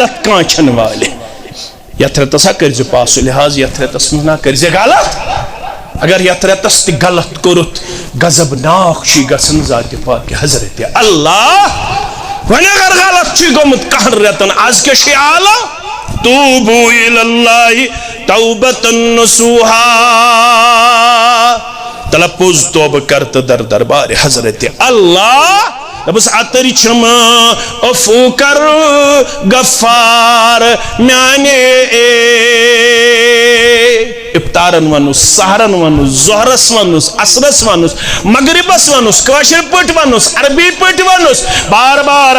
غلط کانچن والے یتھ رتس کرز پاس لحاظ یتھ رتس نہ کرز غلط اگر یتھ رتس تہ غلط کورت غضب ناک چھ گژھن ذات پاک حضرت اللہ ون اگر غلط چھ گومت کہن رتن آز کیا چھ اعلی توبو الاللہ توبتا نصوحا تلپوز توبہ کرت در دربار حضرت اللہ بس اتری چھم افو کر غفار میانے افطارن ونس سحرن ونس ظہرس ونس عصرس ونس مغربس ونس کاشر پٹ ونس عربی پٹ ونس بار بار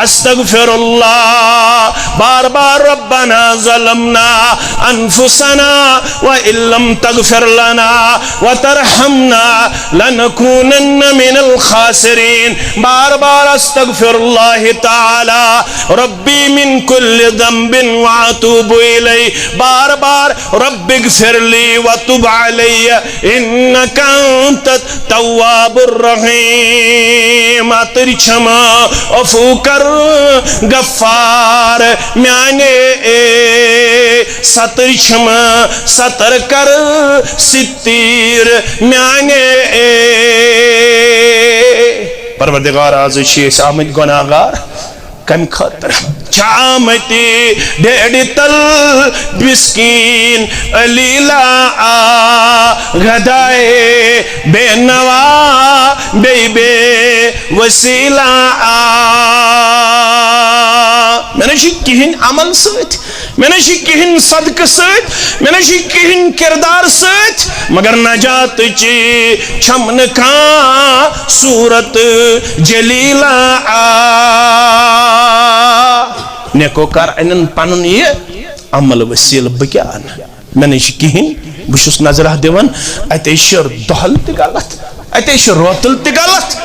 استغفر اللہ بار بار ربنا ظلمنا انفسنا وان لم تغفر لنا وترحمنا لنكونن من الخاسرین بار بار استغفر اللہ تعالی ربی من کل ذنب واتوب الی بار بار رب اغفر لی وتب علی انک انت التواب الرحیم اتری چھما افو کر غفار میانے ستر چھما ستر کر ستیر میانے پروردگار آز چیز آمد گناہگار کم خاطر چامتی ڈیڑی تل بسکین علیلہ غدائے بے نوا بے وسیلہ میں نے کہن عمل سوت میں نے کہن صدق سوت میں نے کہن کردار سوت مگر نجات چی چھمن کھان صورت جلیلہ نیکو کار اینن پانن یہ عمل وسیل بکیان میں نے کہن بشس نظرہ دیون ایتیشر دہل تی غلط ایتیشر روتل تی غلط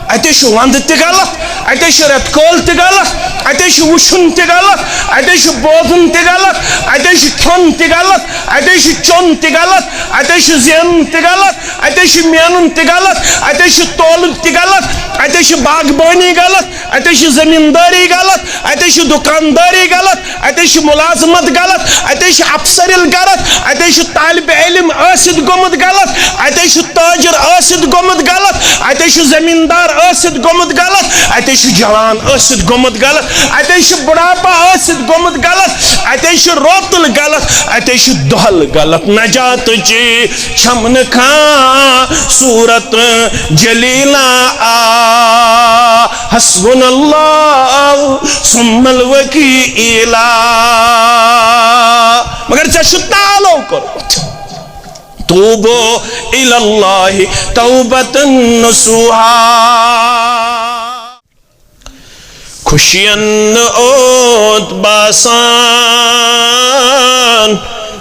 ایتیشر وند تی غلط ایتیشر اتکول تی غلط ایتیشر وشن تی غلط ایتیشر بوزن تی غلط ایتیشر کھن تی غلط ایتیشر چون تی غلط ایتیشر زین تی غلط ایتیشر مینن تی غلط ایتیشر تولد تی غلط ایتیشر باغبانی غلط ایتیشر زمینداری غلط ایتیشر دکانداری غلط ایتیشر ملازمت غلط ایتیشر افسرل غلط ایتیشر طالب علم آسد گومت غلط ایتیشر تاجر آسد گومت غلط ایتیشر زمیندار آسد گومت غلط ایتیشر جوان آسد گومت غلط ایتیشر بڑاپا آسد گومت غلط ایتیشر روتل غلط ایتیشر دہل غلط نجات چی چھمن کھان صورت جلیلہ حسبنا اللہ ثم الوکیل مگر چشو تعالو کرو توبو الاللہ توبتا نصوحا خوشین اوت باسان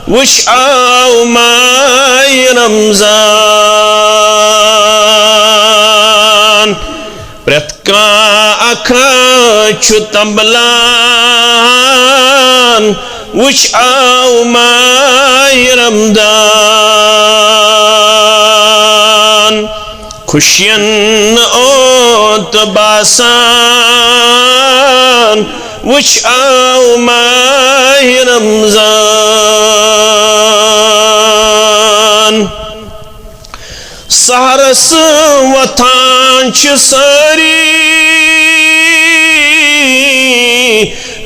وش آو مائی رمضان پرت کا اکھا چھو تمبلان وش آو مائی رمضان خوشین اوت باسان وش آو مائی رمضان سہرس وطان چھ ساری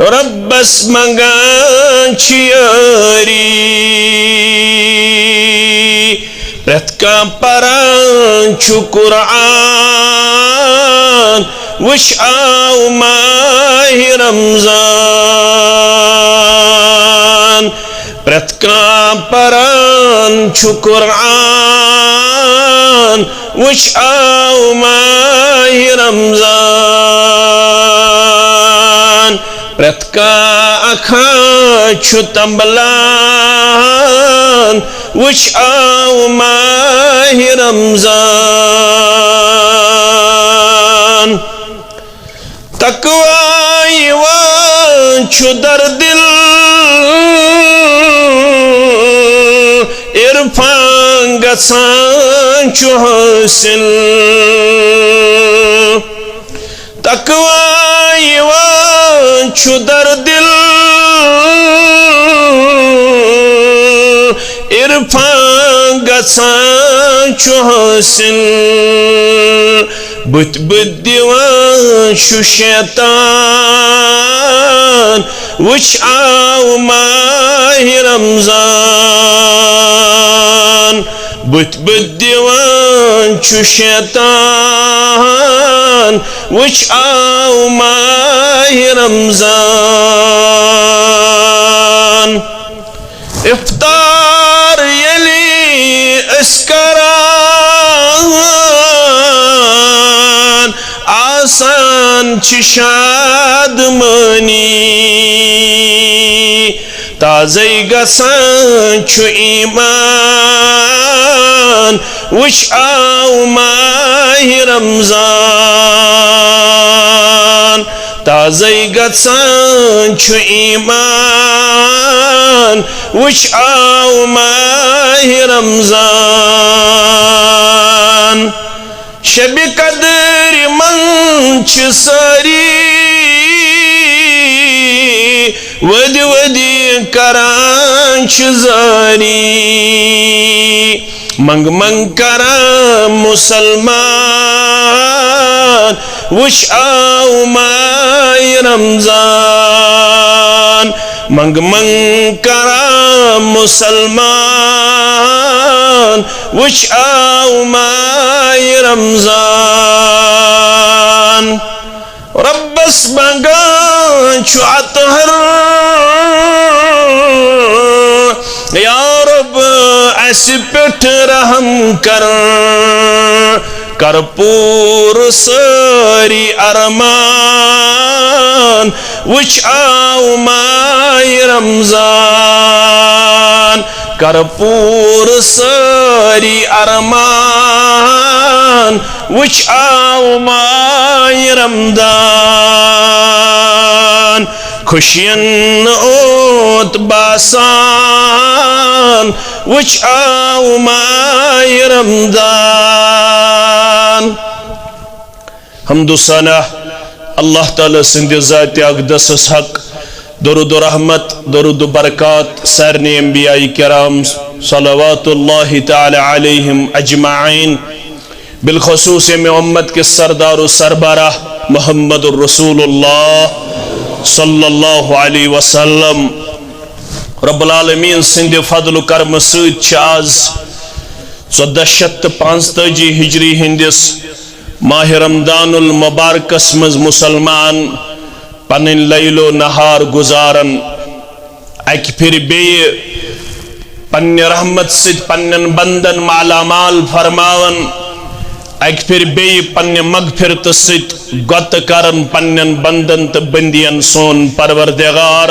ربس منگان چھ یاری پرت کا پران چھ قرآن وش آو ماہ رمضان پرت کا پران چھ قرآن وش آو ماہ رمضان پرت کا اکھا چھ تمبلان وش آو ماہ رمضان تقوی ایوان چھ در دل عرفان گسان چھ حاصل تقوی ایوان چھُ در دل عرفان گژھان چھُ حٲصِل بُتھِ بُتھِ دِوان چھُ شیطان وٕچھ آو ماہِ رمضان بُتھِ بُتھِ دِوان چھُ شیطان وٕچھ آو ماہِ رمضان اِفطار ییٚلہِ أسۍ کران آسان چھِ شادمٲنی تازَے گژھان چھُ ایٖمان وٕچھ آو ماہِ رمضان تازَے گژھان چھُ ایٖمان وٕچھ آو ماہِ رمضان شبِ قدرِ منٛز چھِ سٲری ودِ ودِ کران چھِ زٲری منٛگ منٛگ کران مُسلمان وٕچھ آو ماہِ رمضان منٛگ منٛگ کران مُسلمان وٕچھ آو ماہِ رمضان رۄبس منٛگان چھُ اطہر یا رۄب اَسہِ پٮ۪ٹھ رحم کر کر پوٗرٕ سٲری ارمان وٕچھ آو ماہِ رمضان کر پوٗرٕ سٲری ارمان وٕچھ آو ماہِ رمضان خوشین اوت باسان وٕچھ آو ماہِ رمضان حمد و ثنا اللہ تعالیٰ سٕنٛدِ ذاتِ اقدسس حق درود و رحمت درود و برکات سارنٕے انبیاء کرام صلوات اللہ تعالی علیہم اجمعین بالخصوص میں امت کے سردار و سربراہ محمد الرسول اللہ صلی اللہ علیہ وسلم رب العالمین سند فضل و کرم سۭتۍ چھِ آز 1445 ہجری ہندس ماہ رمضان المبارکس مز مسلمان پنن لیل و نہار گزارن اکہ پھر بیٚیہِ پننہِ رحمت سۭتۍ پننن بندن مالا مال فرماون اکہ پھر بیٚیہِ پننہِ مغفرت سۭتۍ گۄتہٕ کرن پننن بندن تہٕ بندین سون پروردگار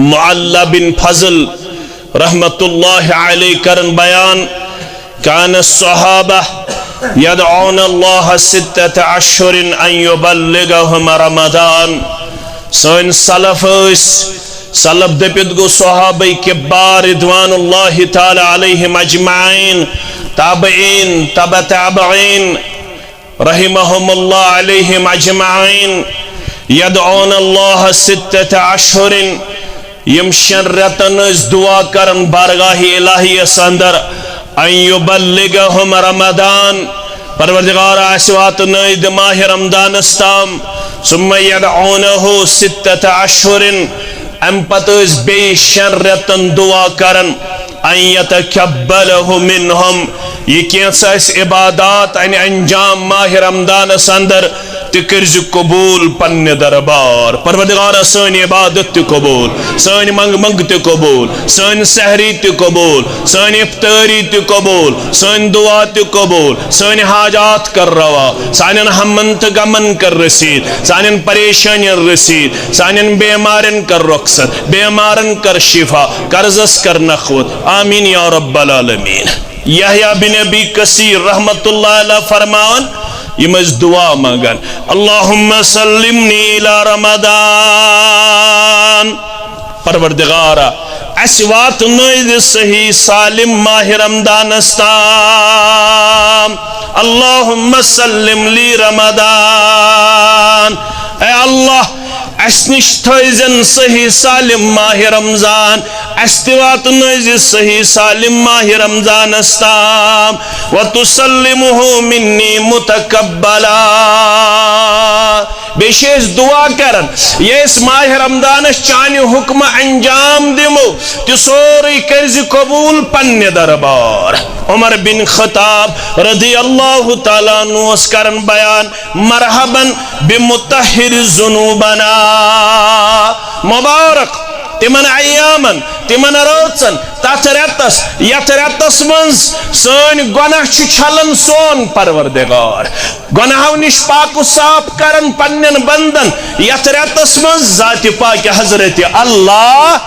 معلّہ بن فضل رحمت اللہ علیہ کرن بیان کان الصحابہ یدعون اللہ 6 اشہر ان یبلغہم رمضان سن سلف دپت گو صحابہ کبار رضوان اللہ تعالی علیہم اجمعین تابعین تبع تابعین رحمہم اللہ علیہم اجمعین یدعون اللہ 6 اشہر یم شن رتن اس دعا کرن بارگاہ الہی اندر ان یبلغہم رمضان پروردگار آسوات نید ماہ رمضان استام ثم یدعونہ 6 اشہر ام پتس بی شن رتن دعا کرن ان یتقبلہ منہم یہ کینسا اس عبادات ان انجام ماہ رمضان اندر تکرز قبول پن دربار پروردگار سن عبادت تی قبول سن منگ منگ تی قبول سن سحری تی قبول سن افطاری تی قبول سن دعا تی قبول سن حاجات کر روا سانن ہمن تو غمن کر رسید سانن پریشانی رسید سانن بیمارن کر رخصت بیمارن کر شفا قرضس کر نخوت آمین یا رب العالمین یحییٰ بن ابی کثیر رحمت اللہ علیہ فرمان یہ دعا مانگن اللہم سلمنی الى رمضان پروردگارا اس وات نوید صحیح سالم ماہ رمضان استام اللہم سلم لی رمضان اے اللہ اسنش تھائزن صحیح سالم ماہ رمضان استوات نزی صحیح سالم ماہ رمضان استام وتسلمه منی متقبلا بیشیز دعا کرن یہ اس ماہ رمضان چانی حکم انجام دمو تی سوری کرزی قبول پن دربار عمر بن خطاب رضی اللہ تعالیٰ عنہ اس کرن بیان مرحبا بمطہر ذنوبنا مبارک تمن ایامن تمن روچن تات ریتس یت ریتس منز سن گناہ چھلن سون پروردگار گناہو نش پاک و صاف کرن پنن بندن یت ریتس منز ذات پاک حضرت اللہ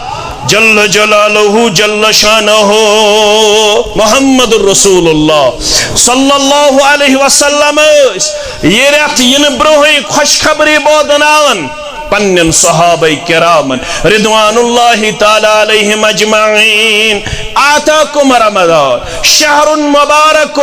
جل جلالہ جل شانہ محمد الرسول اللہ صلی اللہ علیہ وسلم یہ ریت ین بروہی خوشخبری بودناون پنن صحابہ کرامن رضوان اللہ تعالی علیہم اجمعین آتاکم رمضان شہر مبارک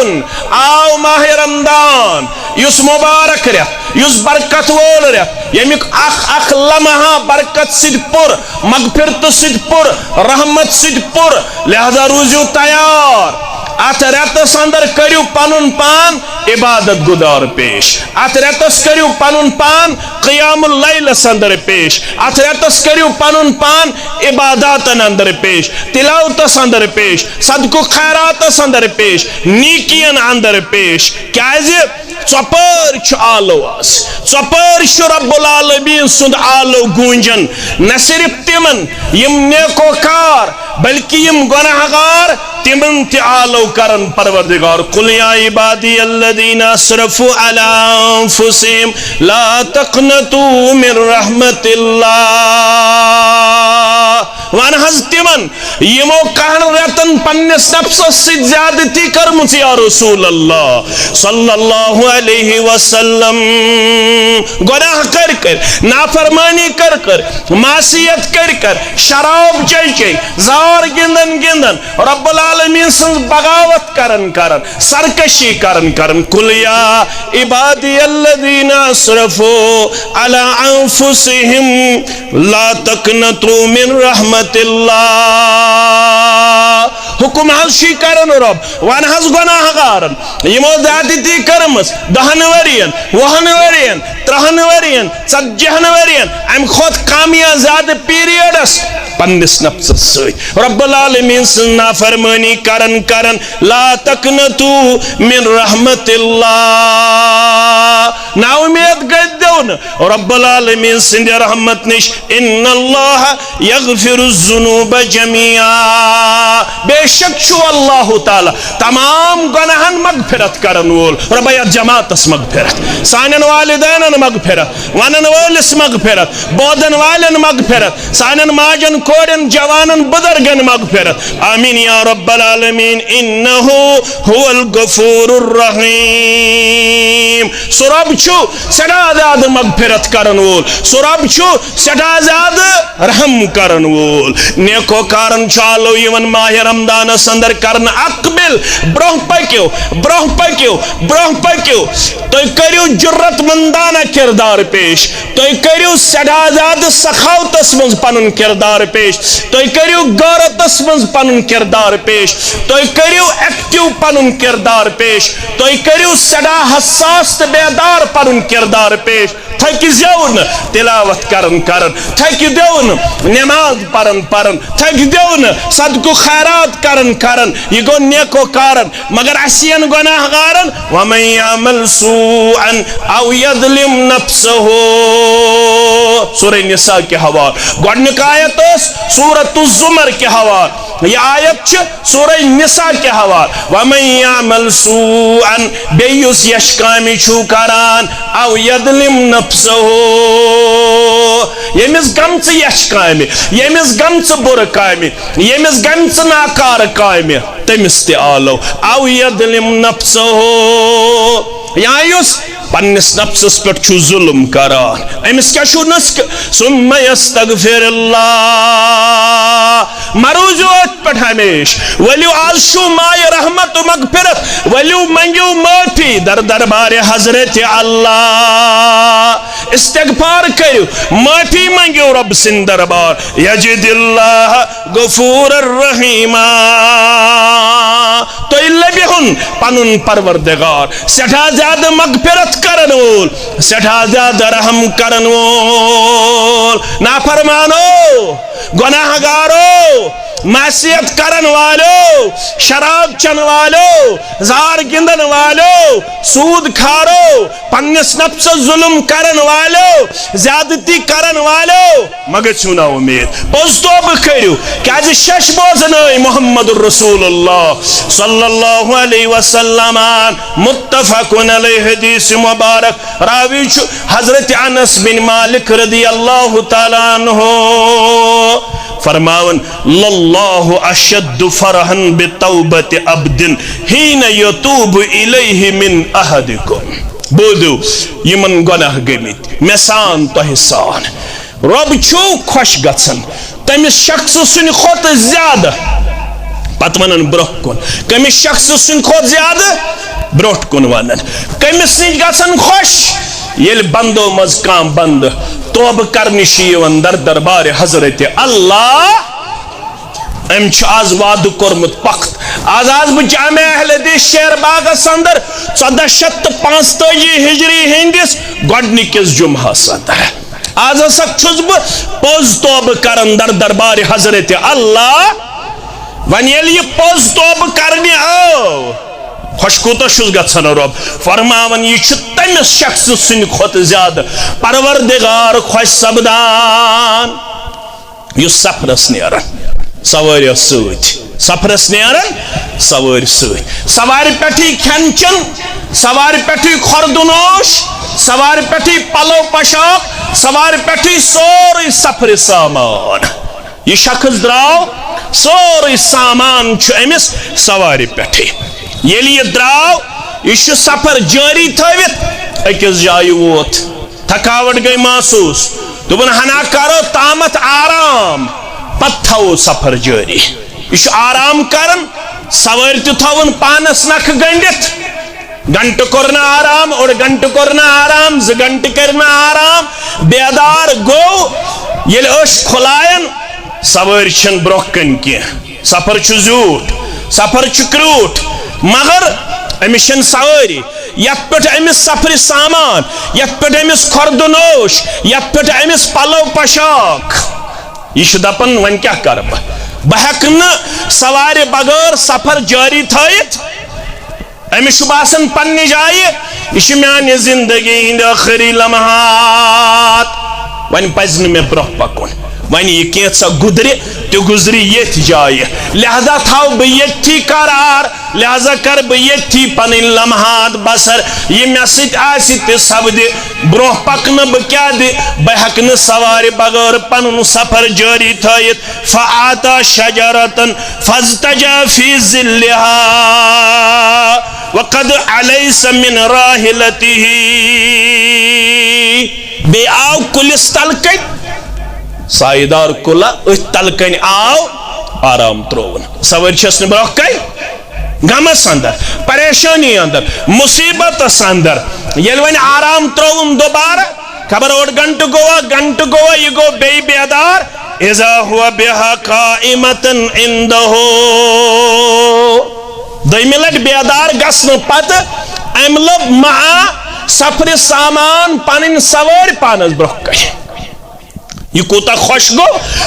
آو ماہ رمضان یس مبارک ریت یس برکت وول ریت یمیک اخ لمحہ برکت سید پر مغفرت سید پر رحمت سید پر لہذا روزیو تیار ات ریتس اندر کریو پنن پان عبادت گدار پیش ات ریتس کریو پنن پان قیام اللیل اندر پیش ات ریتس کریو پنن پان عبادات اندر پیش تلاوت اندر پیش صدق خیرات اندر پیش نیکین اندر پیش کیازِ ژۄپٲرۍ چھُ آلو آز ژۄپٲرۍ چھُ رب العالمین سُنٛد آلو گوٗنجن نہ صرف تمن یم نیکوکار بلکہ یم گناہگار تمن تہ آلو کرن پروردگار قل یا عبادی الذین اسرفوا علی انفسہم لا تقنطوا من رحمت اللہ وان حض تمن یمو کہن ریتن پنس نفسس سید زیادتی کرمچ یا رسول اللہ صلی اللہ علیہ وسلم گناہ کر نافرمانی کر معصیت کر شراب چے زار گندن رب العالمین سن بغاوت کرن سرکشی کرن قل یا عبادی الذین اسرفوا علی انفسہم لا تقنطوا من رحمت اللہ حکم حض کرن رب وان حض گناہ گارن یمو زیادتی کرمس 10 ورین 20 ورین 30 ورین 40 ورین ام خود کامیا زیادہ پیریڈس پنس نفس ست رب العالمین سن نافرمانی کرن لا تقنطوا من رحمت اللہ نا امید گدون رب العالمین سن رحمت نش ان اللہ یغفر الذنوب جميعا بے شک چھو اللہ تعالی تمام گناہن مغفرت کرن وول ربیا جماعتس مغفرت سانن والدینن مغفرت ونن وولس مغفرت بودن والن مغفرت سانن ماجن کورن جوانن بزرگن مغفرت آمین یا رب العالمین انہو هو الغفور الرحیم سراب چھو سڑا زیاد مغفرت کرن وول سراب چھو سڑا زیاد رحم کرن وول نیکو کارن چالو یون ماہ رمضان اندر کرن اقبل برہ پکیو تو کریو جرت مندانہ کردار پیش تو کریو سڑا زیاد سخاوتس منز پنن کردار پیش تو کریو غیرتس منز پنن کردار پیش تو کریو ایکٹیو پنن کردار پیش تو کریو سڑا حساس بیدار پنن کردار پیش تھکی زیون تلاوت کرن تھکی دیون نماز پرن تھکی دیون صدق و خیرات کرن یہ گو نیکو کارن مگر اسین گناہ گارن ومن یعمل سوءا او یظلم نفسه سورہ نساء کے حوال گوڑنک آیت اس سورۃ الزمر کے حوال یہ آیت چھ سورہ نساء کے حوال ومن یعمل سوءا بیس یشکامی چھو کران او یظلم نفسه یمس گمچ یشکامی یمس گمچ برکامی یمس گمچ ناکار کامی تمس تی آلو او یظلم نفسه یا یس پنس نفسس پہ ظلم کران امس کیا چھو نسک ثم یستغفر اللہ مروزوت پہ ہمیش ولیو آز شو مائی رحمت و مغفرت ولیو منگیو معافی در دربار حضرت اللہ استغفار کرو معافی منگیو رب سن دربار یجد اللہ غفور الرحیم تو لبہن پنن پروردگار سٹھا زیادہ مغفرت کرن وول سٹھا زیادہ رحم کرن وول نافرمانو گناہ گارو معصیت کرن والو شراب چن والو زار گندن والو سود کھارو پنس نفس ظلم کرن والو زیادتی کرن والو مگر چھونا امید پوزتوب کرو کہ شش بوزن محمد الرسول اللہ صلی اللہ علیہ وسلم متفق علیہ حدیث مبارک راوی حضرت انس بن مالک رضی اللہ تعالیٰ عنہ فرماون للہ اشد فرحا بتوبت عبد حین یتوب الیہ من احدکم بودو یمن گناہ گمت مثان تحسان رب چھو خوش گژھن تمس شخص سن کھوت زیادہ پت ونن برہ کن کمس شخص سن کھوت زیادہ برہ کن ونن کمس نش گژھن خوش یل بندو مز کان بند توب کرنی شیون در دربار حضرت اللہ ام چھ آز وعد کورمت پخت آز بہ جامع اہل حدیث شیر باغس اندر 1445 ہجری ہندس گۄڈنِکِس جمعہس اندر آز ہسا چھس بہ پوز توب کرن در دربار حضرت اللہ ون ییٚلہِ یہ پوز توب کرنہِ آو خوش کوتا چھس گژھان رب فرماون یہ چھ تمس شخص سن کھوت زیادہ پروردگار خوش سپدان یس سفرس نیران سواری ست سفرس نیران سواری ست سواری پٹھی کھین چن سواری پٹھی خوردنوش سواری پٹھی پلو پشاک سواری پٹھی سوری سفر سامان یہ شخص دراو سوری سامان چھ امس سواری پٹھی یل یہ دراو یہ سفر جاری تھوت اکس جائے ووت تھکاوٹ گئی محسوس دپن ہنا کرو تامت آرام پت تھو سفر جاری یہ آرام کرن سوار تہ تھون پانس نکھ گنڈت گھنٹہ کرنا آرام اور گھنٹہ کرنا آرام 2 گھنٹہ کرنا آرام بیدار گو یل اش کھلائن سوار چھن برہ کن کی سفر چھ زیوٹ سفر چھ کروٹ مگر امس چھن سواری یت پہ امس سفر سامان یت پہ امس خوردنوش یت پہ امس پلو پشاک یہ دپن ون کیا کر بہ ہیک سوار بغیر سفر جاری تھائت امس باسان پنہ جائے یہ میانہ زندگی ہند آخری لمحات ون پز نہ مے برہ پکن ون یہ کینسا گزرے تو گزری یت جائے لہذا تھاو بہ یتھی قرار لہذا کر بہ یتھی پن لمحات بسر یہ مے سۭتۍ آسہِ تہِ سپدِ برونٛہہ پکنہٕ بہ کیا دِ بہ ہیکہٕ نہٕ سوارِ بغٲر پنُن سفر جاری تھٲیِتھ فآتا شجرتن فازتجا فی ظلها وقد علیس من راحلته بے آو کلس تلکن سائیدار کلا ات تلکن آو آرام ترون سوار چھس نے برخ کئی غمس اندر پریشانی اندر مصیبت اندر یل ون آرام ترون دوبارہ خبر اوڑ گھنٹہ گوا یہ گو بے بیدار اذا ہوا بها قائمتن اندہو دویمہ لٹ بیدار گسن پت املب مہا سفر سامان پنن سوار پانس برخ کئی یہ کوتا خوش گو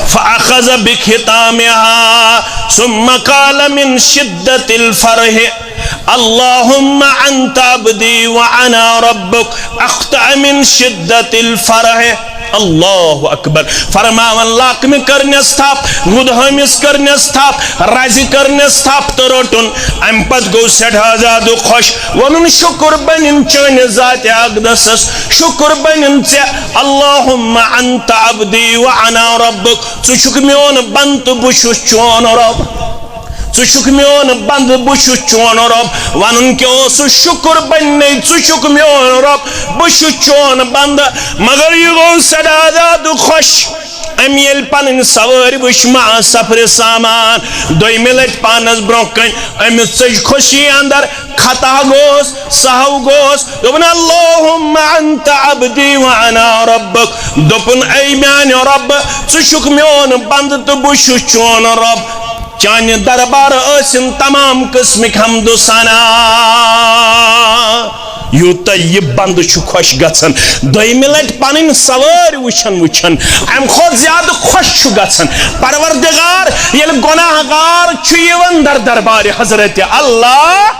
فاخذ بختامها ثم قال من شدت الفرح اللهم انت عبدي وانا ربك اخطأ من شدت الفرح اللہ اکبر فرماون لاک میں کرنس تھاپ گدہمس کرنس تھاپ رازی کرنس تھاپ تو روٹن ام پت گو سٹھا زیادہ خوش ونن شکر بنن چون ذات اقدسس شکر بنن ژے اللہم انت عبدی وانا ربک ژٕ چھُکھ میون بند تہٕ بہٕ چھُس چون رب ژٕ میون بند بہٕ چھُس چون رۄب وَنُن کہِ اوسُس شُکُر بننے ژٕ چھُکھ میون رۄب بہٕ چھُس چون بند مگر یہِ گوٚو سٮ۪ٹھاہ زیادٕ خۄش أمۍ ییٚلہِ پنٕنۍ سوٲرۍ وٕچھ مع سفرِ سامان دوٚیمہِ لٹہِ پانس برونٛہہ کَنہِ أمِس ژٔج خوشی اندر خطا گوس سہو گوس دوٚپُن اللہُمَّ انت عبدی وانا ربک دوٚپُن اے میانہِ رۄب ژٕ چھُکھ میون بند تہٕ بہٕ چھُس چون رۄب چانہِ دربار ٲسِن تمام قٕسمٕکۍ حمدو ثنا یوٗتاہ یہِ بند چھُ خۄش گژھان دوٚیمہِ لٹہِ پنٕنۍ سوٲرۍ وٕچھان امہِ کھۄتہٕ زیادٕ خۄش چھُ گژھان پروردگار ییٚلہِ گۄناہ گار چھُ یِوان دربارِ حضرت اللہ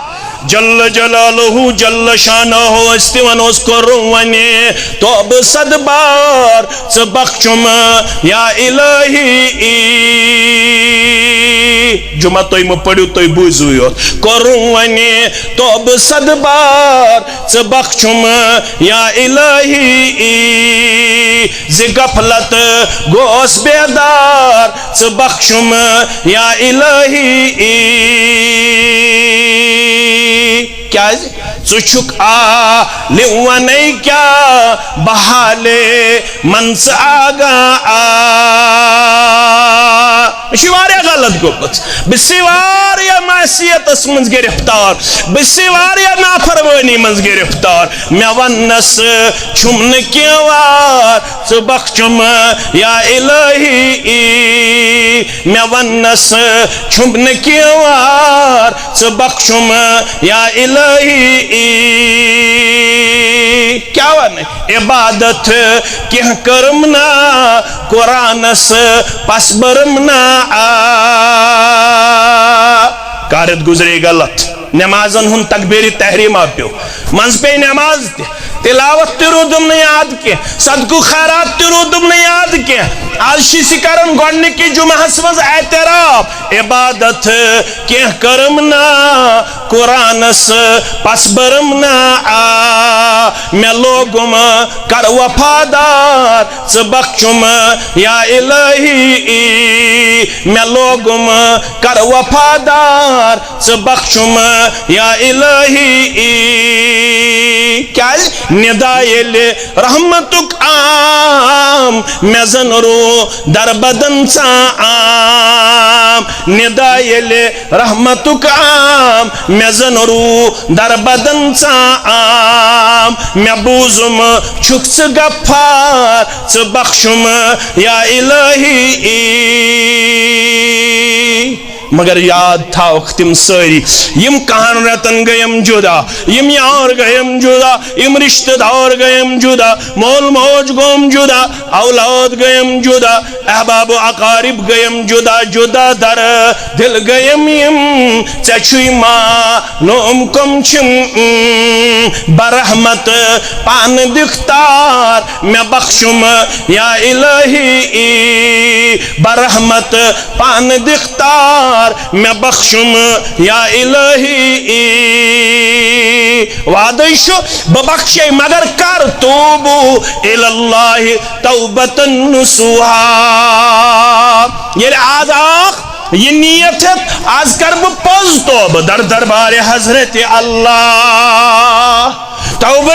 جل جلالہ جل شانہ أسۍ تہِ ونوس کوٚرُم وَنہِ توبہٕ صد بار ژٕ بخشُم یا الہی جمعہ تُہۍ مہٕ پٔرِو تُہۍ بوٗزِو یوت کوٚرُم وَنہِ توبہٕ صد بار ژٕ بخشُم یا الہی زِ غفلت گوس بیدار ژٕ بخشُم یا الہی کیازِ ژٕ چھُکھ عالِم وَنے کیٛاہ بحالے منٛزٕ آگاہ مےٚ چھُ واریاہ غلط گوٚمُت بہٕ چھُسے واریاہ معصیتس منٛز گرفتار بہٕ چھُسے واریاہ نافرمٲنی منٛز گرفتار مےٚ وننس چھُم نہٕ کینٛہہ وار ژٕ بخشُم یا الہی مےٚ وننس چھُم نہٕ کینٛہہ وار ژٕ بخشُم یا الہی کیا ون عبادت کینٛہہ کٔرٕم نا قرآنس پس بٔرٕم نا کارت گزرے غلط نمازن ہُنٛد تکبیٖرِ تحریٖمہ پیوٚو منٛزٕ پیٚیہِ نماز تہِ تلاوت تہِ روٗدُم نہٕ یاد کینٛہہ صدقہٕ خیرات تہِ روٗدُم نہٕ یاد کینٛہہ آز چھِ أسۍ کران گۄڈنِکہِ جُمعہس منٛز اعتراف عبادت کینٛہہ کٔرٕم نا قرآنس پس بٔرٕم نا مےٚ لوگُم کر وفادار ژٕ بخشُم یا الہی مےٚ لوگُم کر وفادار ژٕ بخشُم یا الہی کیازِ ندا ییٚلہِ رحمتُک عام مےٚ زن روٗ دربدن عام ندا ییٚلہِ رحمتُک عام مےٚ زن روٗ دربدن عام مےٚ بوٗزُم چھُکھ ژٕ غفار ژٕ بخشُم یا الہی مگر یاد تھاوکھ تِم سٲری یِم کہن رٮ۪تن گٔیم جُدا یِم یار گٔیم جُدا یِم رشتہٕ دار گٔیم جُدا مول موج گوٚم جُدا اولاد گٔیم جُدا احباب و اقارب گٔیم جُدا جُدا در دل گٔیم یِم ژےٚ چھُے معلوٗم کٕم چھِم برحمت پانہٕ دِکھ تار مےٚ بخشُم یا الہی برحمت پانہٕ دِکھ تار مےٚ بخشُم یا الہی وعدے چھُ بہٕ بخشے مگر کر توبو الاللہ توبتن نصوحا ییٚلہِ آز آکھ یہ نیت ہے آز کر بہٕ پوٚز توبہٕ در دربارِ حضرت اللہ توبہ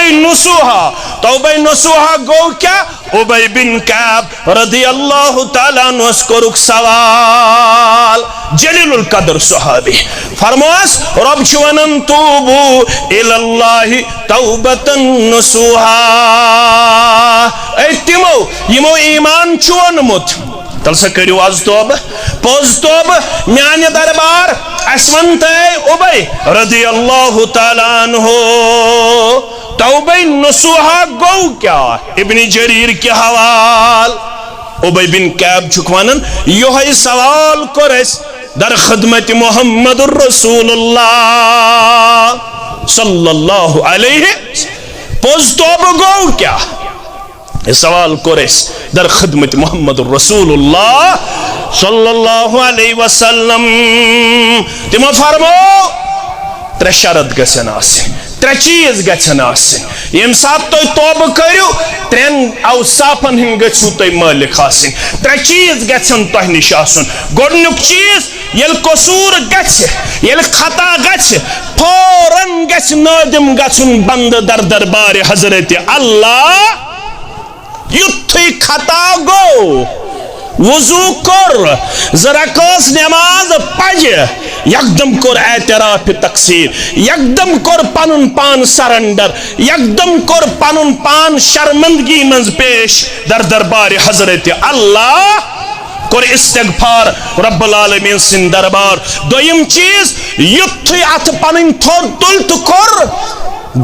نصوحا گو کیا ابی بن کعب رضی اللہ تعالیٰ عنہ کوٚرُکھ سوال جلیل القدر صحابی فرموس رب چھُ ونان توبو الاللہ توبتن نصوحا اے تِمو یِمو ایمان چھُ اوٚنمُت تل سا کٔرِو آز توبہ پوٚز توبہ میانہِ دربار اَسہِ وَن تہٕ ابی رضی اللہ تعالیٰ عنہ توبہ نصوحا گو کیا ابن جریر کے حوال ابی بن کعب چھُکھ ونان یہوے سوال کوٚر اَسہِ در خدمت محمد الرسول اللہ صلی اللہ علیہ پوٚز توبہ گو کیا یہ سوال کوٚر اَسہِ در خدمت محمد الرسول اللہ صلی اللہ علیہ وسلم تِمو فرمو ترٛےٚ شرط گژھن آسٕنۍ ترے چیز گژھن آسن یم سات تُہۍ توبہ کٔرِو ترٛٮ۪ن اوصافن ہٕنٛدۍ گٔژھِو تُہۍ مٲلِک آسٕنۍ ترے چیز گژھن تۄہہِ نِش آسُن گۄڈنیُک چیز ییٚلہِ قصوٗر گژھِ ییٚلہِ خطا گژھِ فوراً گژھِ نٲدِم گژھُن بندٕ در دربارِ حضرت اللہ یُتھُے خطا گوٚو وضو کور زرکاس نماز پجہ یکدم کور اعتراف تقصیر یکدم کور پنن پان سرنڈر یکدم کور پنن پان شرمندگی منز پیش در دربار حضرت اللہ کور استغفار رب العالمین سن دربار دویم چیز یتھے ات پنن تھور تل تو کور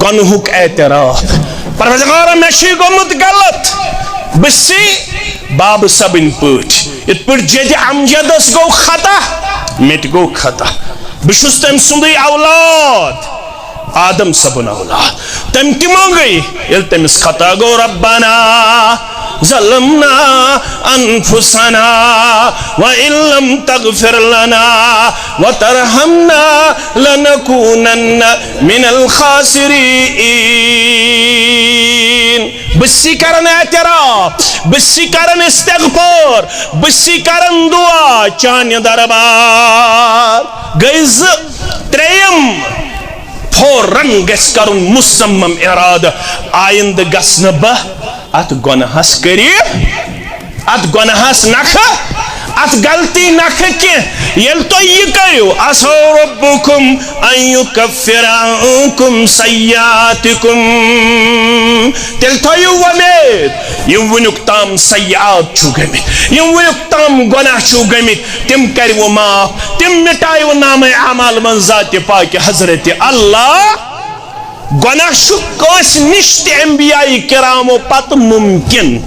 گنہک اعتراف پروردگار میں چھ گومت غلط بسی باب سبن پٹ ات پٹ جد امجدس گو خطا مت گو خطا بشس تم سندی اولاد آدم سبن اولاد تم تمو گئی یل تمس خطا گو ربنا ظلمنا انفسنا وان لم تغفر لنا وترحمنا لنكونن من الخاسرين بسی کرن اعتراف بسی کرن استغفار بسی کرن دعا چان دربار گئز تریم فوراً گس کرن مصمم ارادہ آئند گس نبہ ات گناہس قریب ات گناہس نکھ ات غلطی نکھ کی یل تو یہ کریو اسو ربکم ان یکفر عنکم سیئاتکم تیل تو یہ ومید یہ ونک تام سیئات چھو گمت یہ ونک تام گناہ چھو گمت تم کریو معاف تم مٹائیو نام اعمال من ذات پاک حضرت اللہ گناہ شکوس نشت انبیاء کرام و پت ممکن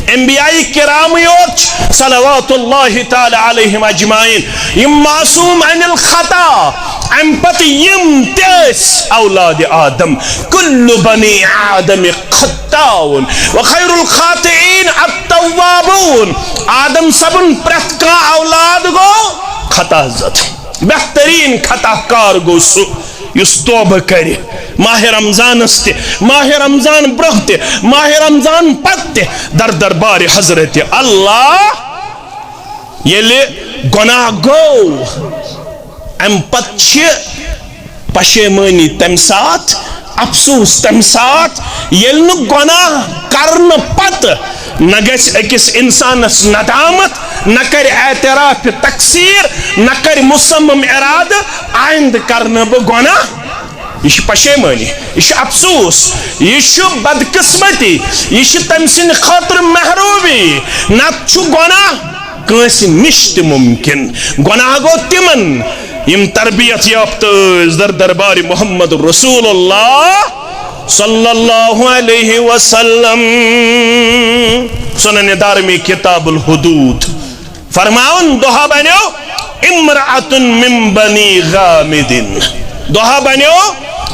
انبیاء کرام یوت صلوات اللہ تعالی علیہم اجمعین یم معصوم عن الخطا ام پت یم تیس اولاد آدم کل بنی آدم خطاون وخیر الخاطئین التوابون آدم سبن پرت کا اولاد گو خطا زد بہترین خطا کار گو سو یس توبہ کری ماہ رمضان استے ماہ رمضان برہتے ماہ رمضان پتے در دربار حضرت اللہ یلی گناہ گو ام پتچ پشیمانی تم سات افسوس تم سات یلنو گناہ کرن پت نہ گس اکس انسانس ندامت نہ کر اعتراف تقصیر نہ کر مصمم ارادہ آئند کرن بہ گناہ یہ پشیمانی یہ افسوس یہ بدقسمتی یہ تم سن خاطر محروبی نت گناہ کنس نشت ممکن گناہ گو تمن یم تربیت یافت در دربار محمد رسول اللہ صلی اللہ علیہ وسلم سنن دارمی کتاب الحدود فرماؤن دوہا بنیو امرأة من بنی غامد دوہا بنیو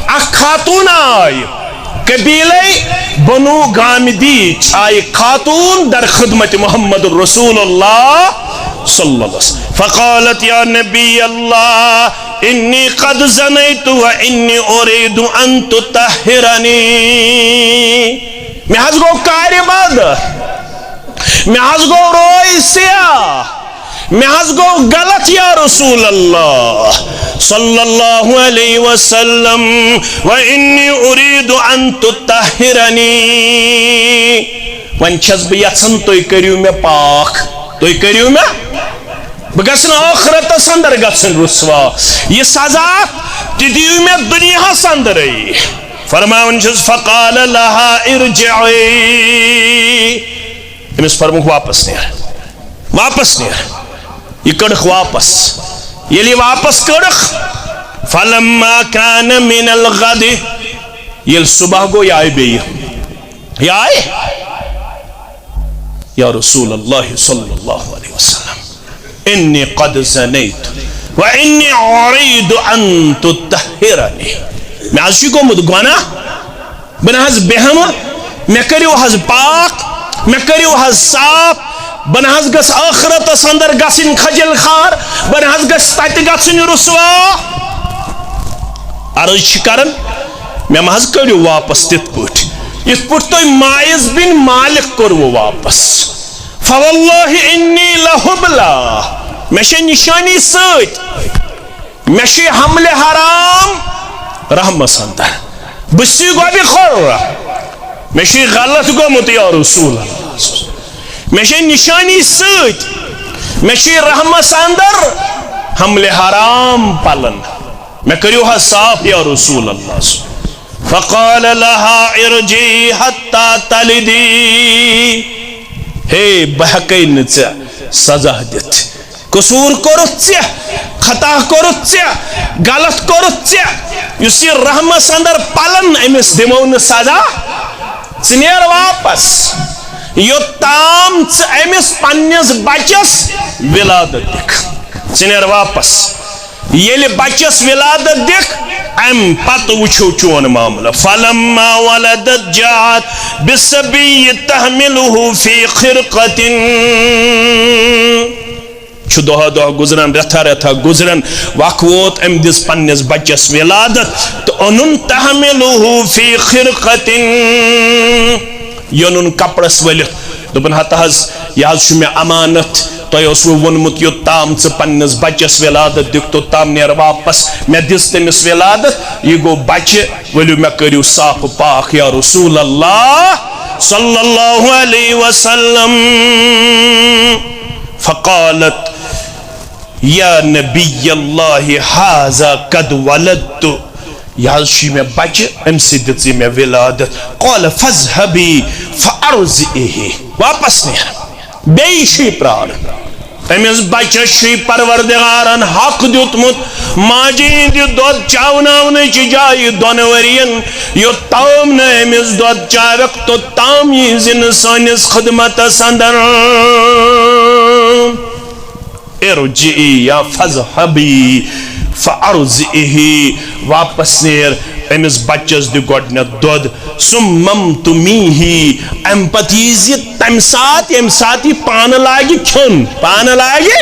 اخ خاتون آئی قبیلے بنو غامدی آئی خاتون در خدمت محمد رسول اللہ صلی اللہ علیہ وسلم فقالت یا نبی اللہ انی قد زنیت و انی اريد ان تطہرنی میں حض گو کاری باد میں حض گو روئی سیاہ میں حض گو غلط یا رسول اللہ صلی اللہ علیہ وسلم و انی اريد ان تطہرنی ون چھس بیتسن توی کریو میں پاک توی کریو میں بگسن آخرت سندر گسن رسوا یہ سزا تدیو میں دنیا سندر ہے فرماؤن جس فقال لها ارجعی امس فرموک واپس نہیں یہ کڑخ واپس یلی واپس کڑخ فلما کان من الغد یل صبح گو یا آئی بی یا آئی یا رسول اللہ صلی اللہ علیہ وسلم انی قد زنیت و انی اريد ان تطہرنی میں از شکو مد گونا بنا حض بہم میں کریو حض پاک میں کریو حض صاف بنا حض گس آخرت سندر گسن خجل خار بنا حض گس تیت گسن رسوا عرض شکرن میں محض کڑیو واپس تت پٹ اس پٹ تو مائز بن مالک کر وہ واپس فواللہ انی لہبلا میں نشانی سیت میں حمل حرام رحمس اندر بسی گو بھی خور میں غلط گومت یا رسول اللہ میں نشانی سیت میں رحمس اندر حمل حرام پلن میں کریو ہا صاف یا رسول اللہ فقال لها ارجی حتی تلدی ہے بحقی نچہ سزا دیت قصور کرت چہ خطا کرت چہ غلط کرت چہ یسی رحمس اندر پلن امس دمون سزا چنیر واپس یوتام امس پنس بچس ولادت دکھ چنیر واپس یل بچس ولادت دکھ ام پت وچھو چون معاملہ فلما ولدت جاءت بالصبي تحمله في خرقة چھ دہ گزرن رتھا رتھا گزرن وق ووت ام دس پنس بچس ولادت تو انن تحمله في خرقة یونن کپڑس ولت دپن ہتحز یہ میں امانت تہ ونمت یوتام پنس بچس ولادت دک توتام نیر واپس میں دس تمس ولادت یہ گو بچہ ولو میں کریو صاف پاک یا رسول اللہ صلی اللہ علیہ وسلم فقالت یا نبی اللہ ھذا قد ولدت یہ میں بچہ ام سی دژ میں ولادت قال فاذهبي فارضعه واپس نیر بیشی پرار امس بچس پروردگارن حق دیتمت ماجی دود چاوناون جائے دون ورین یوتام نہ امس دود چاوک تو تام یہ زن سانس خدمتس اندر ارجعی یا فاذهبي فارضعه واپس نیر امس بچس دی گوڈنیت دود سممتمیہی ام پتیزی تم سات ام ساتی پان لاگی کھن پان لاگی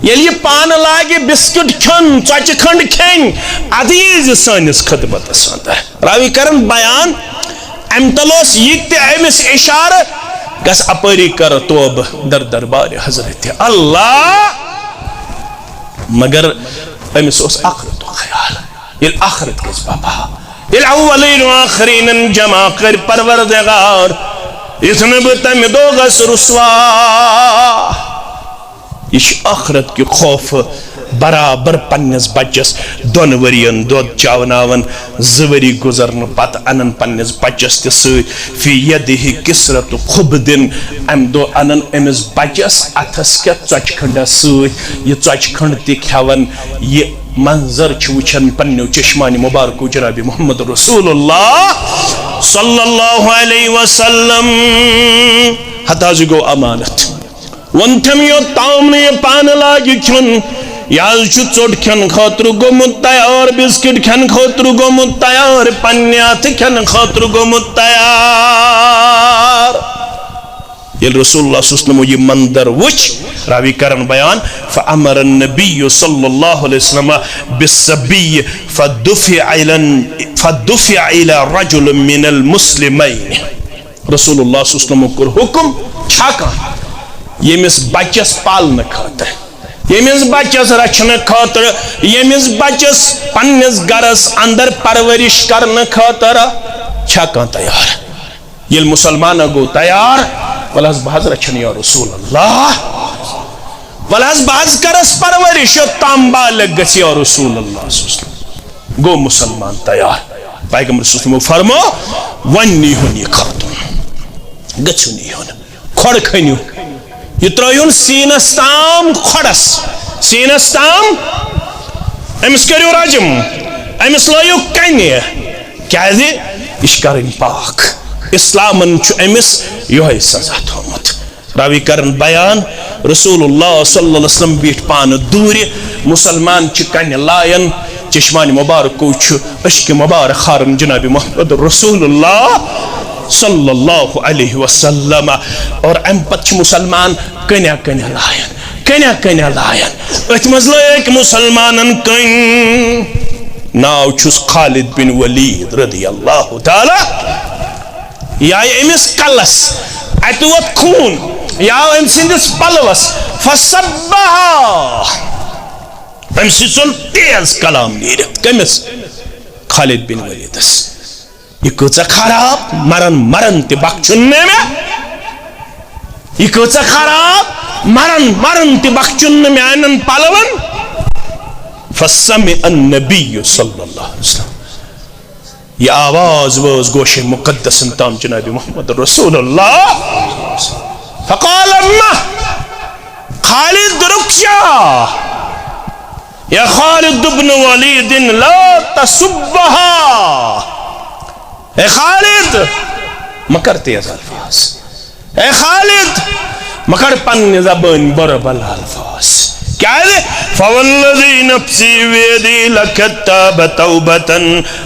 یلی پان لاگی بسکٹ کھن چوچ کھنڈ کھن عدیز سانس خدمت سانتا ہے راوی کرن بیان ام تلوس یہ امس اشارہ گس اپری کر توب در دربار حضرت اللہ مگر امس اس آخرت و خیال یہ آخرت کس بابا یہ اولین و آخرین جمع کر پروردگار اتنے بتم دو غس رسوا یہ آخرت کی خوف برابر پنس بچس دون ورین دود چاوناون زوری گزرن پت انن پنس بچس تسوی فی یدہ کسرت خبدن ام دو انن امس بچس اتھس کیا چوچ کھنڈا سوی یہ چوچ کھنڈ تی کھاون یہ منظر چوچن پنیو چشمانی مبارکو جناب محمد رسول اللہ صلی اللہ علیہ وسلم حتی گو امانت ونتم یو تامنی پان لاگی کھن یاز چوٹ کھن خاطر گومت تیار بسکٹ کھن خاطر گومت تیار پنیات کھن خاطر گومت تیار یہ رسول اللہ صلی اللہ علیہ وسلم یہ مندر وچ راوی کرن بیان فامر النبی صلی اللہ علیہ وسلم بالصبی فدفع الى رجل من المسلمین رسول اللہ صلی اللہ علیہ وسلم کو حکم چھاکا یہ مس بچس پالنے خاطر یمس بچس رچھنے خاطر یمس بچس پنس گرس اندر پرورش کرنے خاطر چھاکا تیار یہ مسلمان گو تیار ولہز بہز رچھنے یا رسول اللہ ولہز بہز کرس پرورش تام بالغ گس یا رسول اللہ صلی اللہ علیہ وسلم گو مسلمان تیار پیغمبر صلی اللہ علیہ وسلم فرمو ونی ہونی خاتون گچھنی ہون کھوڑ کھنیو یہ ترائیون سینستام کھڑس سینستام امس کریو راجم امس لائیو کنی کیا ہے اشکارن پاک اسلامن چو امس یوہی سزا تھومت راوی کرن بیان رسول اللہ صلی اللہ علیہ وسلم بیٹ پان دوری مسلمان چی کنی لائن چشمانی مبارک کو چو اشک مبارک خارن جناب محمد رسول اللہ صلی اللہ علیہ وسلم اور امپت مسلمان کنیا کنیا لائن ات مزل ایک مسلمانن کن ناو چھس خالد بن ولید رضی اللہ تعالی یا امس کلس ات ووت خون یا ام سندس پلوس فصبہا ام سن تیز کلام نیرت کمس خالد بن ولیدس یہ کچھ خراب مرن تی بخشن میں یہ کچھ خراب مرن تی بخشن میں آنن پلون فسمع النبی صلی اللہ علیہ وسلم یہ آواز واز گوش مقدس تام جناب محمد رسول اللہ فقال اما خالد رکشا یا خالد بن ولید لا تصبہا اے خالد مکر تیز الفاظ اے خالد مکر پن زبان بربل الفاظ کیا ہے فوالذی نفسی ویدی لکتاب توبتا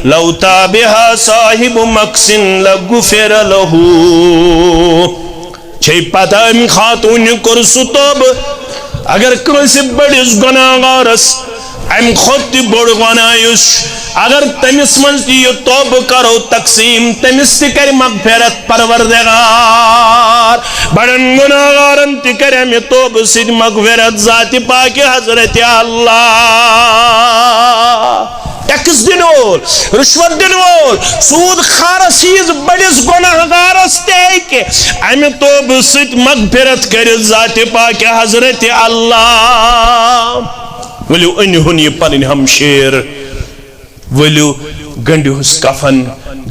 لو تابہا صاحب مقصن لغفر لہو چھے پتہ ام خاتون کرسو توب اگر کنسی بڑیس گناہگارس ام خود بڑ گناہیس اگر تمس من یہ توب کرو تقسیم تمس تی کر مغفرت پروردگار بڑن گناہگارن تی کر ہمیں توب سید مغفرت ذات پاک حضرت اللہ ٹیکس دن وول رشوت دن وول سود خارس چیز بڑس گناہگارس تے کہ ہمیں توب سید مغفرت کر ذات پاک حضرت اللہ ولیو انہن یہ پنن ہمشیر ولیو گنڈیوس کفن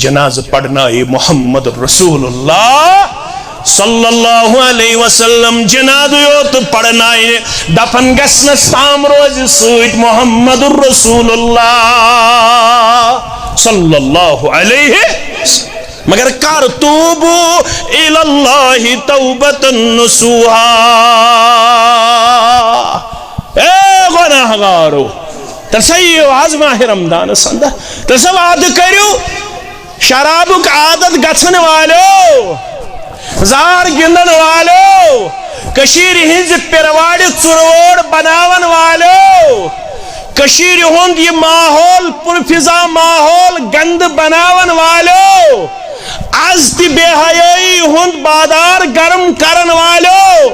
جناز پڑھنائی محمد رسول اللہ صلی اللہ علیہ وسلم جناز یوت پڑھنائی دفن گسنس تام روز سویت محمد رسول اللہ صلی اللہ علیہ وسلم مگر کار توبو الاللہ توبتا نسوہا اے گناہگارو تسیو آز ماہ رمضان سندہ تسواد کریو شرابک عادت گچھن والو زار گندن والو کشیر ہنز پیرواڑی چروڑ بناون والو کشیر ہند یہ ماحول پرفضا ماحول گند بناون والو از تی بے حیائی ہند بادار گرم کرن والو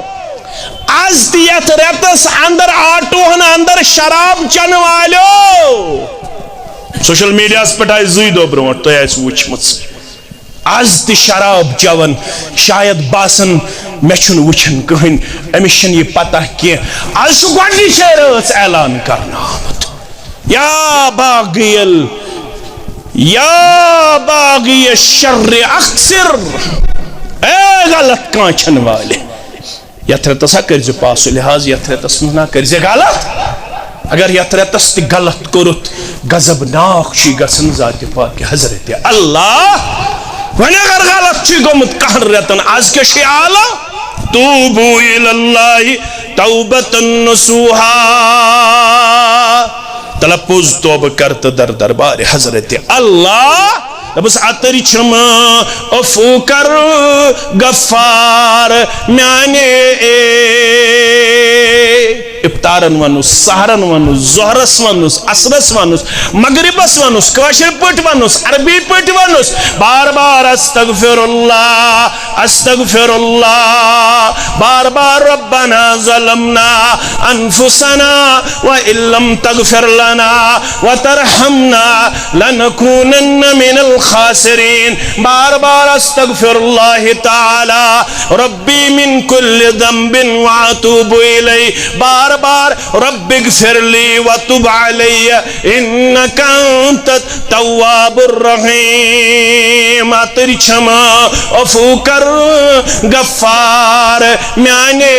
از تی یت ریتس اندر آٹوہن اندر شراب چن والو سوشل میڈیا اس پٹھائی زوی دو برونٹ تو ایس وچ مت از تی شراب چون شاید باسن میچن وچن کہن امیشن یہ پتہ کہ از شو گوڑی شیرز اعلان کرنا آمد یا باغی الشر اخسر اے غلط کانچن والے یترتس کرزی پاسو لحاظ یترتس نہ کرزی غلط اگر یترتس تی غلط کرت غضب ناک چی گسن ذات پاک حضرت اللہ ون اگر غلط چی گمت کہن رتن از کے شیعالا توبو الاللہ توبتا نسوہا تلپوز توب کرت در دربار حضرت اللہ بس اتری چھم افو کر غفار میانے افطارن ونس سحرن ونس ظہرس ونس عصرس ونس مغربس ونس کاشر پٹ ونس عربی پٹ ونس بار بار استغفر اللہ بار بار ربنا ظلمنا انفسنا وان لم تغفر لنا وترحمنا لنكونن من الخاسرین بار بار استغفر اللہ تعالی ربی من کل ذنب واتوب الی بار بار رب اغفر لی وتب علی انک انت التواب الرحیم اتری چھما افو کر غفار میانے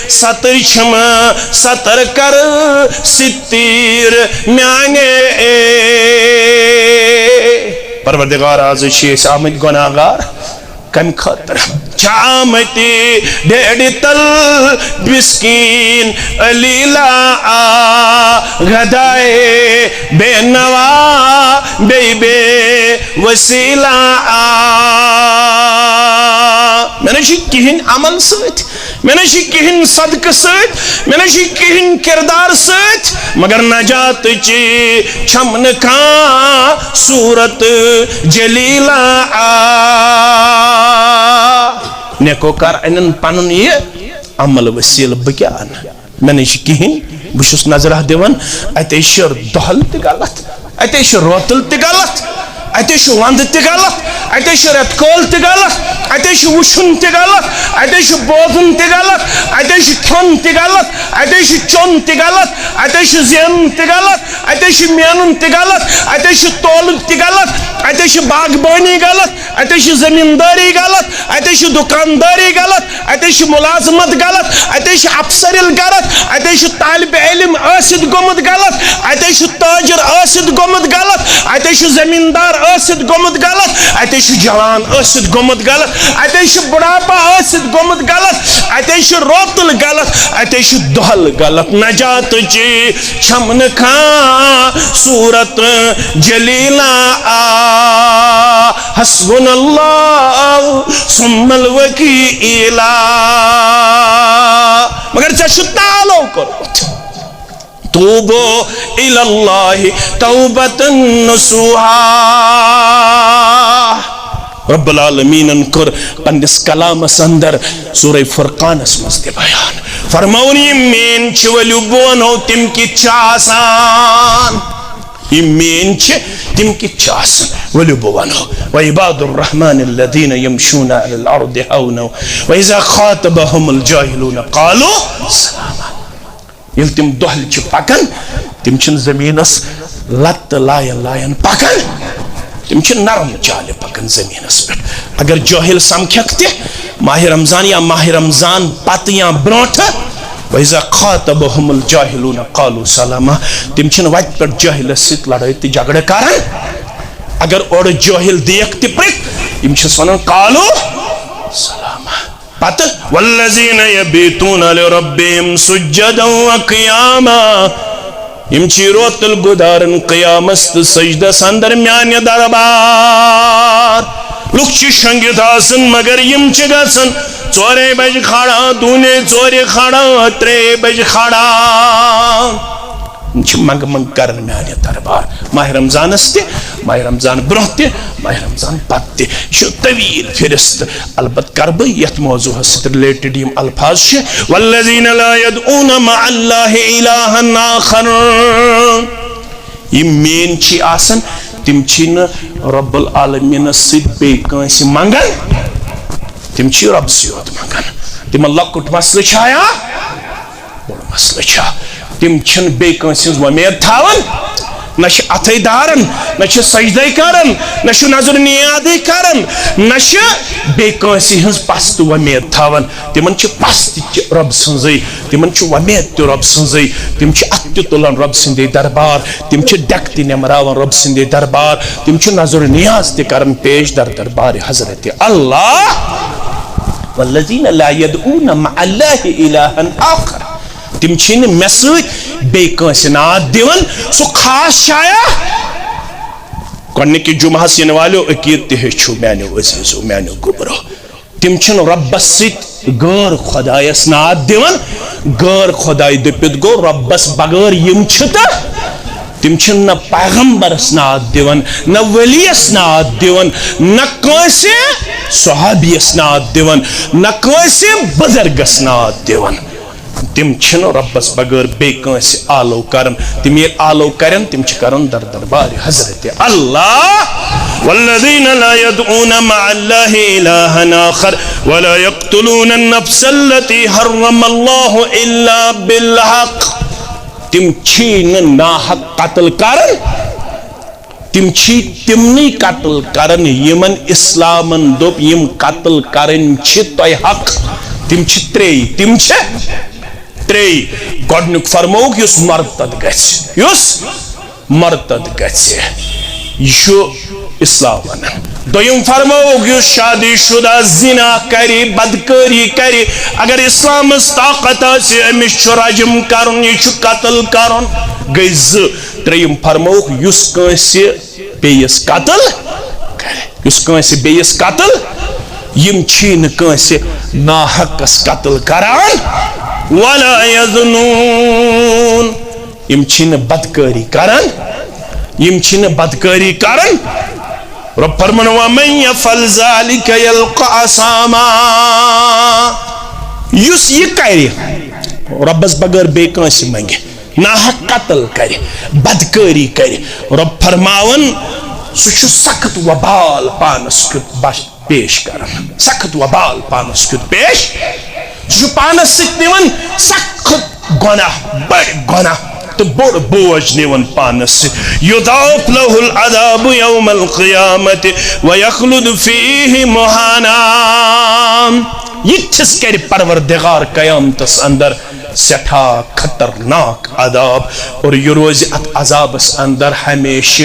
ستر چھما ستر کر ستیر میانے پروردگار آزی شیس آمد گناہگار کم خطر چامتی ڈیڑی تل بسکین علیلہ غدائے بے نوا بے وسیلہ میں نے کہین عمل سویت میں نشی کہن صدقہ سۭتۍ میں نشی کہن کردار سۭتۍ مگر نجات چی چھمن کھان صورت جلیلہ نیکوکار انن پنن یہ عمل وسیل بکیا میں نشی کہن بشس نظرہ دیون اتے شر دہل تی غلط اتے شر روتل تی غلط اتے شو وند تی غلط اتے شو رت کول تی غلط اتے شو وشن تی غلط اتے شو بوزن تی غلط اتے شو کھن تی غلط اتے شو چون تی غلط اتے شو زین تی غلط اتے شو مینن تی غلط اتے شو تول تی غلط اتے شو باغبانی غلط اتے شو زمینداری غلط اتے شو دکانداری غلط اتے شو ملازمت غلط اتے شو افسرل غلط اتے شو طالب علم ٲسِتھ گوٚمُت غلط اتے شو تاجر ٲسِتھ گوٚمُت غلط اتے شو زمیندار ٲسِتھ گوٚمُت غلط اتے شو جوان ٲسِتھ گوٚمُت غلط اتے شو بڑھاپا ٲسِتھ گوٚمُت غلط اتے شو روتل غلط اتے شو دہل غلط نجات چی چھمن کھان صورت جلیلہ حسبنا اللہ ثم الوکیل مگر ژےٚ چھُ تعالو کوٚرمُت توبو الی اللہ توبة نصوحا رب العالمین کر پنس کلامس اندر سورہ فرقانس مز بیان فرمون یہ مین چھ ولیو بونو تم کی چاسان یہ مین چھ تم کی چاسان ولیو بونو وعباد الرحمن الذین یمشون علی الارض حونا وإذا خاطبهم الجاہلون قالوا سلاما یل تم دہل چھ پکن تم چھن زمینس لت لائن لائن پکن تم چھ نرم چالے پکن زمینس پہ اگر جاہل سمکھک تہ ماہ رمضان یا ماہ رمضان پتہ یا برونٹھ وإذا خاطبهم الجاہلون قالوا سلاما تم چھن وت پہ جاہلس ست لڑائی تہ جھگڑ کرن اگر اور جاہل دیکھ تہ پرک یم چھس ونان قالوا سلاما پتہ والذین یبیتون لربهم سجدا وقیاما یم چی روتل گدارن قیامست سجدہ سندر میانی دربار لوگ چی شنگت آسن مگر یم چی گسن چورے بج کھڑا دونے چورے کھڑا ترے بج کھڑا چی منگ منگ کرن میانی دربار ماہ رمضان استے ماہ رمضان برہتے ماہ رمضان پتے شو طویل فرست البت کرب یت موضوع سے ریلیٹڈ یم الفاظ شے والذین لا يدعون مع اللہ الہا آخر یم مین چی آسن تم چی نا رب العالمین سید بے کانسی منگن تم چی رب سیوت منگن تم اللہ کٹ مسئلہ چھایا بڑا مسئلہ چھا تم چھن بے کانسی ومید تھاون نش اتھائی دارن نش سجدائی کرن نش نظر نیادی کرن نش بے کانسی ہنز پست ومید تھاون تمن چھ پست رب سنزی تمن چھ ومید تی رب سنزی تم چھ اتی تلن رب سندی دربار تم چھ ڈکتی نمراون رب سندی دربار تم چھ نظر نیاز تی کرن پیش در دربار حضرت اللہ والذین لا يدعون مع اللہ الہا آخر تم چھن مسجد بے کانسی ناد دیون سو خاص شایا کرنے کی جمعہ سین والو اکیت تہ چھو میانو عزیزو میانو گبرو تم چھن رب ست غیر خدایس ناد دیون غیر خدای دپت گو ربس بغیر یم چھتا تم چھن نہ پیغمبرس ناد دیون نہ ولیس ناد دیون نہ کانسی صحابیس ناد دیون نہ کانسی بزرگس ناد دیون تم چھن ربس بغیر بے کانسی آلو کرن تم یہ آلو کرن تم چھ کرن در دربار حضرت اللہ والذین لا يدعون مع اللہ الہا آخر ولا يقتلون النفس التي حرم اللہ الا بالحق تم چھین ناحق قتل کرن تم چھی تمنی قتل کرن یمن اسلامن دوپ یم قتل کرن چھ توی حق تم چھ تری تم چھ تری گوڑنک فرموک یس مرتد گچھ یس مرتد گچھ یشو اسلام ونن دویم فرموک یس شادی شدہ زنا کری بدکاری کری اگر اسلام طاقت سے امس چھ رجم کرن یہ قتل کرن گئی تریم فرموک یس کانسی بیس قتل کرے یس کانسی بیس قتل یم چھین کانسی ناحقس قتل کران ولا یزنون یم چھین بدکاری کران یم چھین بدکاری کران رب فرمان ومن یفعل ذلک یلقى عصاما یس یہ کری ربس بغیر بے کانسی منگے ناحق قتل کری بدکاری کری رب فرماون سہ سخت وبال پانس کیت پیش کران سخت وبال پانس کیت پیش سہ پانس ست نوان سخت گناہ بڑ گناہ تو بڑ بوجھ نیون پانس ست یضاعف له العذاب یوم القیامت ویخلد فیہ مہانا یتھس کر پروردگار قیامتس اندر سٹھا خطرناک عذاب اور یہ روز ات عذابس اندر ہمیشہ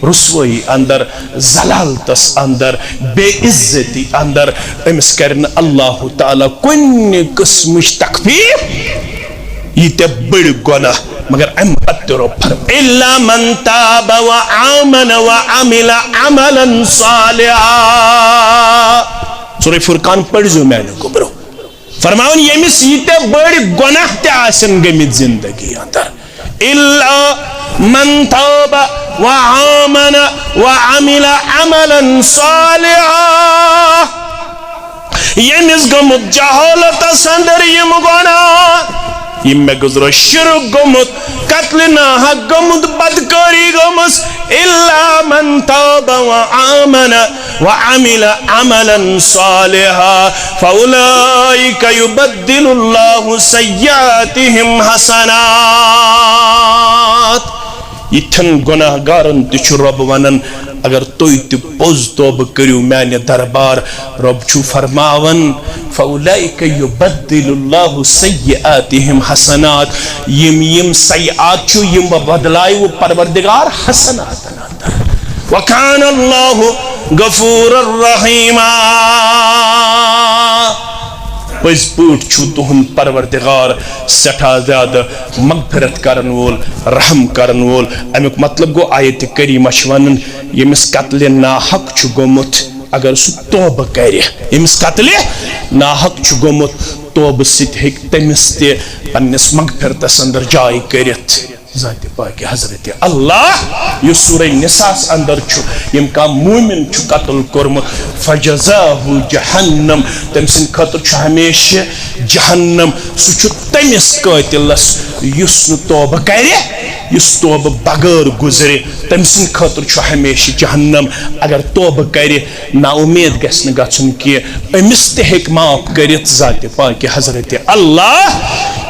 رسوئی اندر زلالتس اندر بے عزتی اندر امس کرن اللہ تعالی کن قسمش تخفیف یہ تے بڑ گناہ مگر ام اترو پر الا من تاب وآمن وعمل عملا صالحا سورہ فرقان پڑھ جو میں نے کو برو فرماؤن یمس یہ تے بڑ گناہ تے آسن گمت زندگی اندر الا من تاب وآمن وعمل عملا صالحا یمس گمت جہالت اندر یم گناہ یم میں گزرو شرک گمت قتل ناحق گمت بدکاری گمس الا من تاب وآمن وعمل عملا صالحا فاولئک یبدل اللہ سیئاتہم حسنات یتھن گناہ گارن تچ رب ونن اگر توی تی پوز توب کریو میں دربار رب چھو فرماون فاولئک یبدل اللہ سیئاتہم حسنات یم سیئات چھو یم بدلائی وہ پروردگار حسنات اندر وکان اللہ غفور الرحیم پز پوٹ چھو تہن پروردگار سٹھا زیادہ مغفرت کرن وول رحم کرن وول امیک مطلب گو آیت کریمہ ونن یمس قتل ناحق چھو گومت اگر سو توبہ کرے یمس قتل ناحق چھو گومت توبہ ست ہیک تمس تے پنس مغفرتس اندر جائے کرت ذات پاک حضرت اللہ یہ سورہ نساء اندر چھو یم کا مومن چھو قتل کرمت فجزاہ جہنم تم سن خطر چھو ہمیشہ جہنم سو چھو تمس قاتلس یس نو توبہ کرے یس توبہ بغیر گزرے تم سن خطر چھو ہمیشہ جہنم اگر توبہ کرے نا امید گسن گژھن کہ امس تہ ہیک معاف کرت ذات پاک حضرت اللہ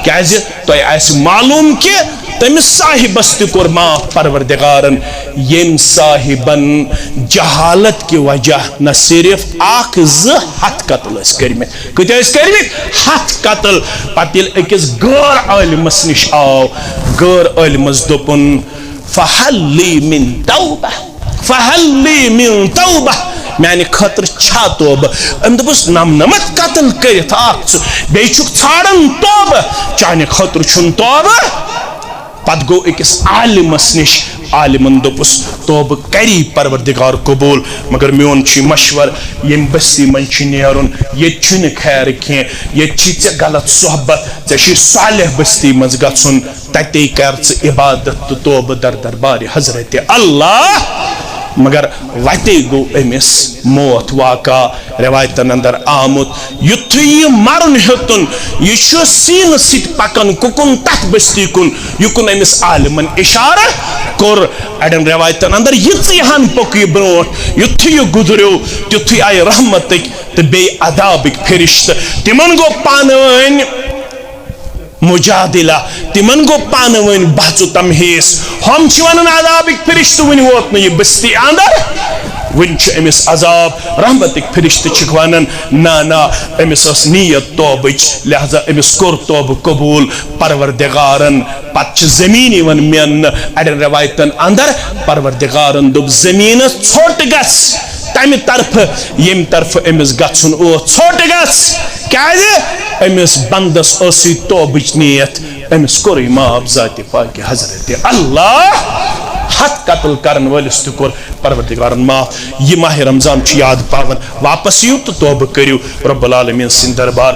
کیاز تہ آس معلوم کہ تمس صاحبس تہ کور معاف پروردگارن یم صاحبن جہالت کی وجہ نہ صرف اخ ز ہتھ قتل اس کرمت کتہ اس کرمت ہتھ قتل پتل اکس غیر عالمس نش آو غیر عالمس دوپن فہل لی من توبہ فہل لی من توبہ میانہ خاطر چھا توبہ ام دپس نمنمت قتل کرت اخ بی چھک ژھانڈن توبہ چانہ خاطر چھن توبہ پت گو اکس عالمس نش عالمن دوپس توبہ کری پروردگار قبول مگر میون چھ مشور یم بستی من چھ نیرن یہ چھن خیر کی یہ چھ غلط صحبت ژے چھ صالح بستی مز گژھن تتے کر ژ عبادت تو توبہ در دربار حضرت اللہ مگر وتے گو امس موت واقع روایتن اندر آمت یتھ یہ مرن ہتن یہ سین ست پکن ککن تت بستی کن یکن امس عالمن اشارہ کور اڑن روایتن اندر یہن پک یہ برونٹ یتھ یہ گزریو تیتھ آئی رحمتک تو بی عذابک فرشتہ تمن گو پانوین مجادلہ تمن گو پانوین بحث و تمہیس ہم چھ عذابک فرشتہ ون ووت نہ یہ بستی اندر ون امس عذاب رحمتک فرشتہ چھ ونان نا امس اس نیت توبچ لہذا امس کور توبہ قبول پروردگارن پت زمینی ون مین اڑن روایتن اندر پروردگارن دب زمین ژھوٹ گس تمہ طرف یم طرف امس گژھن او ژھوٹ گس کیاز امس بندس اسی توبچ نیت امس کور معاف ذات پاک حضرت اللہ ہتھ قتل کرن ولس تہ کور پروردگارن معاف یہ ماہ رمضان چھ یاد پاون واپس یو تو توبہ کریو رب العالمین سن دربار